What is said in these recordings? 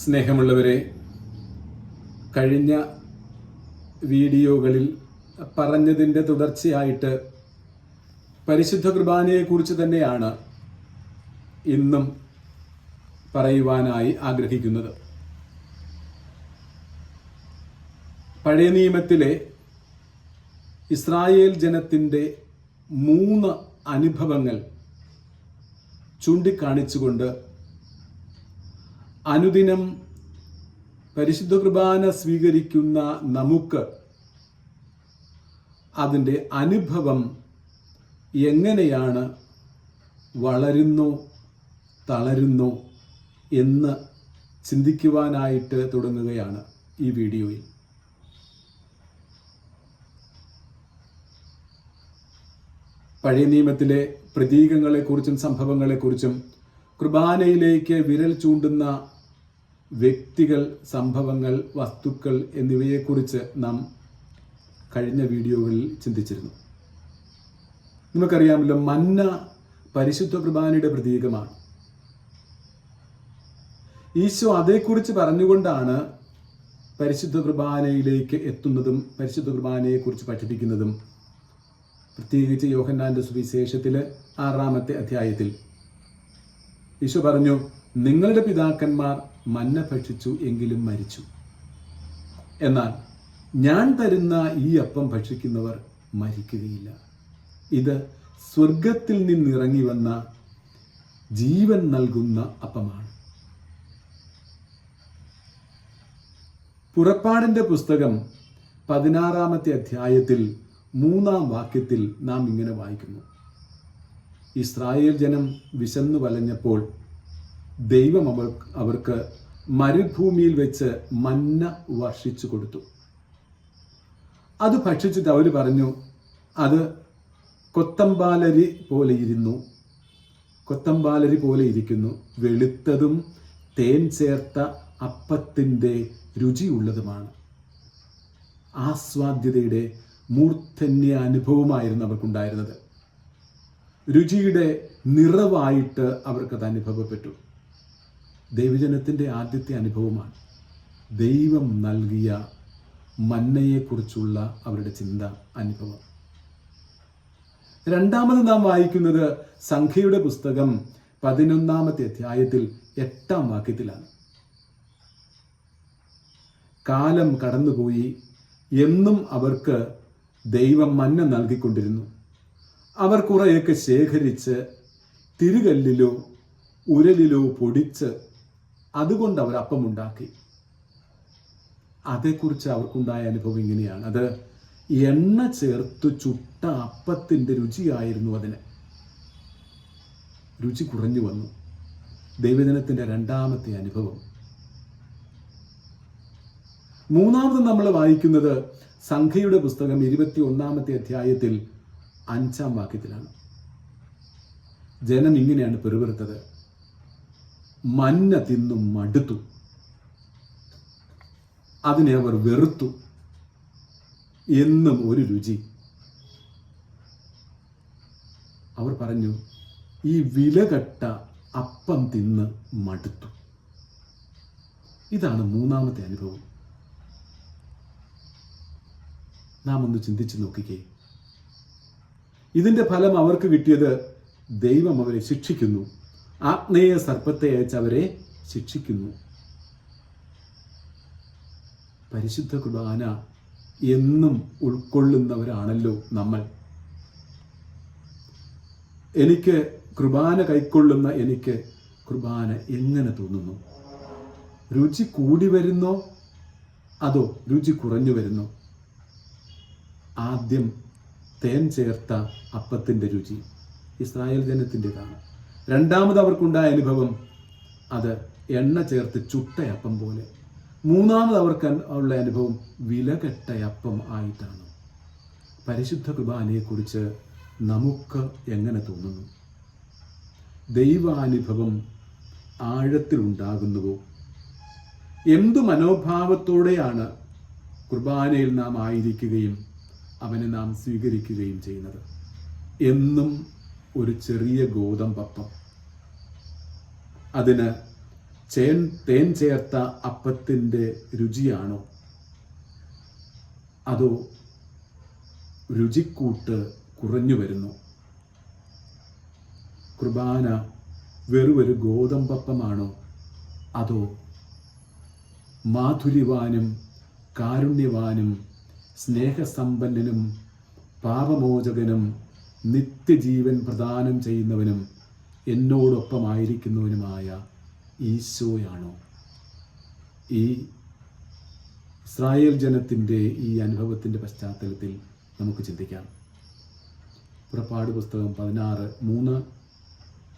സ്നേഹമുള്ളവരെ, കഴിഞ്ഞ വീഡിയോകളിൽ പറഞ്ഞതിൻ്റെ തുടർച്ചയായിട്ട് പരിശുദ്ധ കുർബാനയെക്കുറിച്ച് തന്നെയാണ് ഇന്നും പറയുവാനായി ആഗ്രഹിക്കുന്നത്. പഴയ നിയമത്തിലെ ഇസ്രായേൽ ജനത്തിൻ്റെ 3 അനുഭവങ്ങൾ ചൂണ്ടിക്കാണിച്ചുകൊണ്ട് അനുദിനം പരിശുദ്ധ കുർബാന സ്വീകരിക്കുന്ന നമുക്ക് അതിൻ്റെ അനുഭവം എങ്ങനെയാണ് വളരുന്നു തളരുന്നു എന്ന് ചിന്തിക്കുവാനായിട്ട് തുടങ്ങുകയാണ് ഈ വീഡിയോയിൽ. പഴയ നിയമത്തിലെ പ്രതീകങ്ങളെക്കുറിച്ചും സംഭവങ്ങളെക്കുറിച്ചും കുർബാനയിലേക്ക് വിരൽ ചൂണ്ടുന്ന വ്യക്തികൾ, സംഭവങ്ങൾ, വസ്തുക്കൾ എന്നിവയെക്കുറിച്ച് നാം കഴിഞ്ഞ വീഡിയോകളിൽ ചിന്തിച്ചിരുന്നു. നമുക്കറിയാമല്ലോ, മന്ന പരിശുദ്ധ കുർബാനയുടെ പ്രതീകമാണ്. ഈശോ അതേക്കുറിച്ച് പറഞ്ഞുകൊണ്ടാണ് പരിശുദ്ധ കുർബാനയിലേക്ക് എത്തുന്നതും പരിശുദ്ധ കുർബാനയെക്കുറിച്ച് പഠിപ്പിക്കുന്നതും. പ്രത്യേകിച്ച് യോഹന്നാന്റെ സുവിശേഷത്തിൽ 6-ാമത്തെ അധ്യായത്തിൽ ഈശോ പറഞ്ഞു, നിങ്ങളുടെ പിതാക്കന്മാർ മന്ന ഭക്ഷിച്ചു എങ്കിലും മരിച്ചു. എന്നാൽ ഞാൻ തരുന്ന ഈ അപ്പം ഭക്ഷിക്കുന്നവർ മരിക്കുകയില്ല. ഇത് സ്വർഗത്തിൽ നിന്നിറങ്ങി വന്ന ജീവൻ നൽകുന്ന അപ്പമാണ്. പുറപ്പാടിൻ്റെ പുസ്തകം 16-ാമത്തെ അധ്യായത്തിൽ 3-ാം വാക്യത്തിൽ നാം ഇങ്ങനെ വായിക്കുന്നു: ഇസ്രായേൽ ജനം വിശന്നു വലഞ്ഞപ്പോൾ ദൈവം അവർക്ക് മരുഭൂമിയിൽ വെച്ച് മന്ന വർഷിച്ചു കൊടുത്തു. അത് ഭക്ഷിച്ചിട്ട് അവർ പറഞ്ഞു, അത് കൊത്തമ്പാലരി പോലെ ഇരിക്കുന്നു, വെളുത്തതും തേൻ ചേർത്ത അപ്പത്തിൻ്റെ രുചിയുള്ളതുമാണ്. ആസ്വാദ്യതയുടെ മൂർധന്യ അനുഭവമായിരുന്നു അവർക്കുണ്ടായിരുന്നത്. രുചിയുടെ നിറവായിട്ട് അവർക്കത് അനുഭവപ്പെട്ടു. ദൈവജനത്തിൻ്റെ ആദ്യത്തെ അനുഭവമാണ് ദൈവം നൽകിയ മന്നയെക്കുറിച്ചുള്ള അവരുടെ ചിന്ത, അനുഭവം. രണ്ടാമത് നാം വായിക്കുന്നത് സംഖ്യയുടെ പുസ്തകം 11-ാമത്തെ അധ്യായത്തിൽ 8-ാം വാക്യത്തിലാണ്. കാലം കടന്നുപോയി, എന്നും അവർക്ക് ദൈവം മന്ന നൽകിക്കൊണ്ടിരുന്നു. അവർ കുറേയൊക്കെ ശേഖരിച്ച് തിരുകല്ലിലോ ഉരലിലോ പൊടിച്ച് അതുകൊണ്ട് അവർ അപ്പമുണ്ടാക്കി. അതേക്കുറിച്ച് അവർക്കുണ്ടായ അനുഭവം ഇങ്ങനെയാണ്: അത് എണ്ണ ചേർത്ത് ചുട്ട അപ്പത്തിൻ്റെ രുചിയായിരുന്നു. അതിന് രുചി കുറഞ്ഞു വന്നു. ദൈവജനത്തിൻ്റെ 2-ാമത്തെ അനുഭവം. മൂന്നാമത് നമ്മൾ വായിക്കുന്നത് സംഖ്യയുടെ പുസ്തകം 21-ാമത്തെ അധ്യായത്തിൽ 5-ാം വാക്യത്തിലാണ്. ജനം ഇങ്ങനെയാണ് പെറുപിറുത്തത്: മന്ന തിന്നും മടുത്തു, അതിനെ അവർ വെറുത്തു, എന്നും ഒരു രുചി. അവർ പറഞ്ഞു, ഈ വിലകെട്ട അപ്പം തിന്ന് മടുത്തു. ഇതാണ് 3-ാമത്തെ അനുഭവം. നാം ഒന്ന് ചിന്തിച്ചു നോക്കിക്കേ. ഇതിൻ്റെ ഫലം അവർക്ക് കിട്ടിയത് ദൈവം അവരെ ശിക്ഷിക്കുന്നു. ആഗ്നേയ സർപ്പത്തെ അയച്ച് അവരെ ശിക്ഷിക്കുന്നു. പരിശുദ്ധ കുർബാന എന്നും ഉൾക്കൊള്ളുന്നവരാണല്ലോ നമ്മൾ. എനിക്ക് കുർബാന കൈക്കൊള്ളുന്ന എനിക്ക് കുർബാന എങ്ങനെ തോന്നുന്നു? രുചി കൂടി വരുന്നോ അതോ രുചി കുറഞ്ഞു വരുന്നോ? ആദ്യം തേൻ ചേർത്ത അപ്പത്തിൻ്റെ രുചി ഇസ്രായേൽ ജനത്തിൻ്റെതാണ്. രണ്ടാമത് അവർക്കുണ്ടായ അനുഭവം അത് എണ്ണ ചേർത്ത് ചുട്ടയപ്പം പോലെ. മൂന്നാമത് അവർക്ക് ഉള്ള അനുഭവം വിലകെട്ടയപ്പം ആയിട്ടാണ്. പരിശുദ്ധ കുർബാനയെക്കുറിച്ച് നമുക്ക് എങ്ങനെ തോന്നുന്നു? ദൈവാനുഭവം ആഴത്തിലുണ്ടാകുന്നുവോ? എന്തു മനോഭാവത്തോടെയാണ് കുർബാനയിൽ നാം ആയിരിക്കുകയും അവനെ നാം സ്വീകരിക്കുകയും ചെയ്യുന്നത്? എന്നും ഒരു ചെറിയ ഗോതമ്പപ്പം, അതിന് തേൻ ചേർത്ത അപ്പത്തിൻ്റെ രുചിയാണോ, അതോ രുചിക്കൂട്ട് കുറഞ്ഞു വരുന്നു? കുർബാന വെറുമൊരു ഗോതമ്പപ്പമാണോ, അതോ മാധുര്യവാനും കാരുണ്യവാനും സ്നേഹസമ്പന്നനും പാപമോചകനും നിത്യജീവൻ പ്രദാനം ചെയ്യുന്നവനും എന്നോടൊപ്പമായിരിക്കുന്നവനുമായ ഈശോയാണോ? ഈ ഇസ്രായേൽ ജനത്തിൻ്റെ ഈ അനുഭവത്തിൻ്റെ പശ്ചാത്തലത്തിൽ നമുക്ക് ചിന്തിക്കാം. പുറപ്പാട് പുസ്തകം 16:3,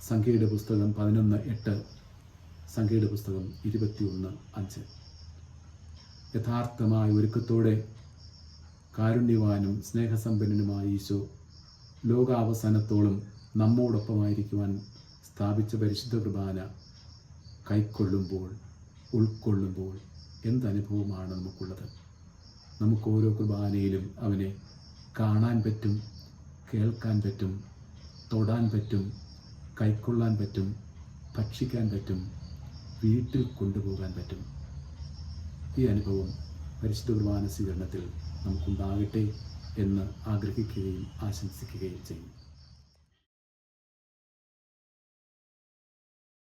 സംഖ്യയുടെ പുസ്തകം 11:8, സംഖ്യയുടെ പുസ്തകം 21:5. യഥാർത്ഥമായ ഒരുക്കത്തോടെ കാരുണ്യവാനും സ്നേഹസമ്പന്നനുമായ ഈശോ ലോകാവസാനത്തോളം നമ്മോടൊപ്പമായിരിക്കുവാൻ സ്ഥാപിച്ച പരിശുദ്ധ കുർബാന ഉൾക്കൊള്ളുമ്പോൾ എന്തനുഭവമാണ് നമുക്കുള്ളത്? നമുക്ക് ഓരോ കുർബാനയിലും അവനെ കാണാൻ പറ്റും, കേൾക്കാൻ പറ്റും, തൊടാൻ പറ്റും, കൈക്കൊള്ളാൻ പറ്റും, ഭക്ഷിക്കാൻ പറ്റും, വീട്ടിൽ കൊണ്ടുപോകാൻ പറ്റും. ഈ അനുഭവം പരിശുദ്ധ കുർബാന സ്വീകരണത്തിൽ നമുക്കുണ്ടാകട്ടെ എന്ന് ആഗ്രഹിക്കുകയും ആശംസിക്കുകയും ചെയ്യും.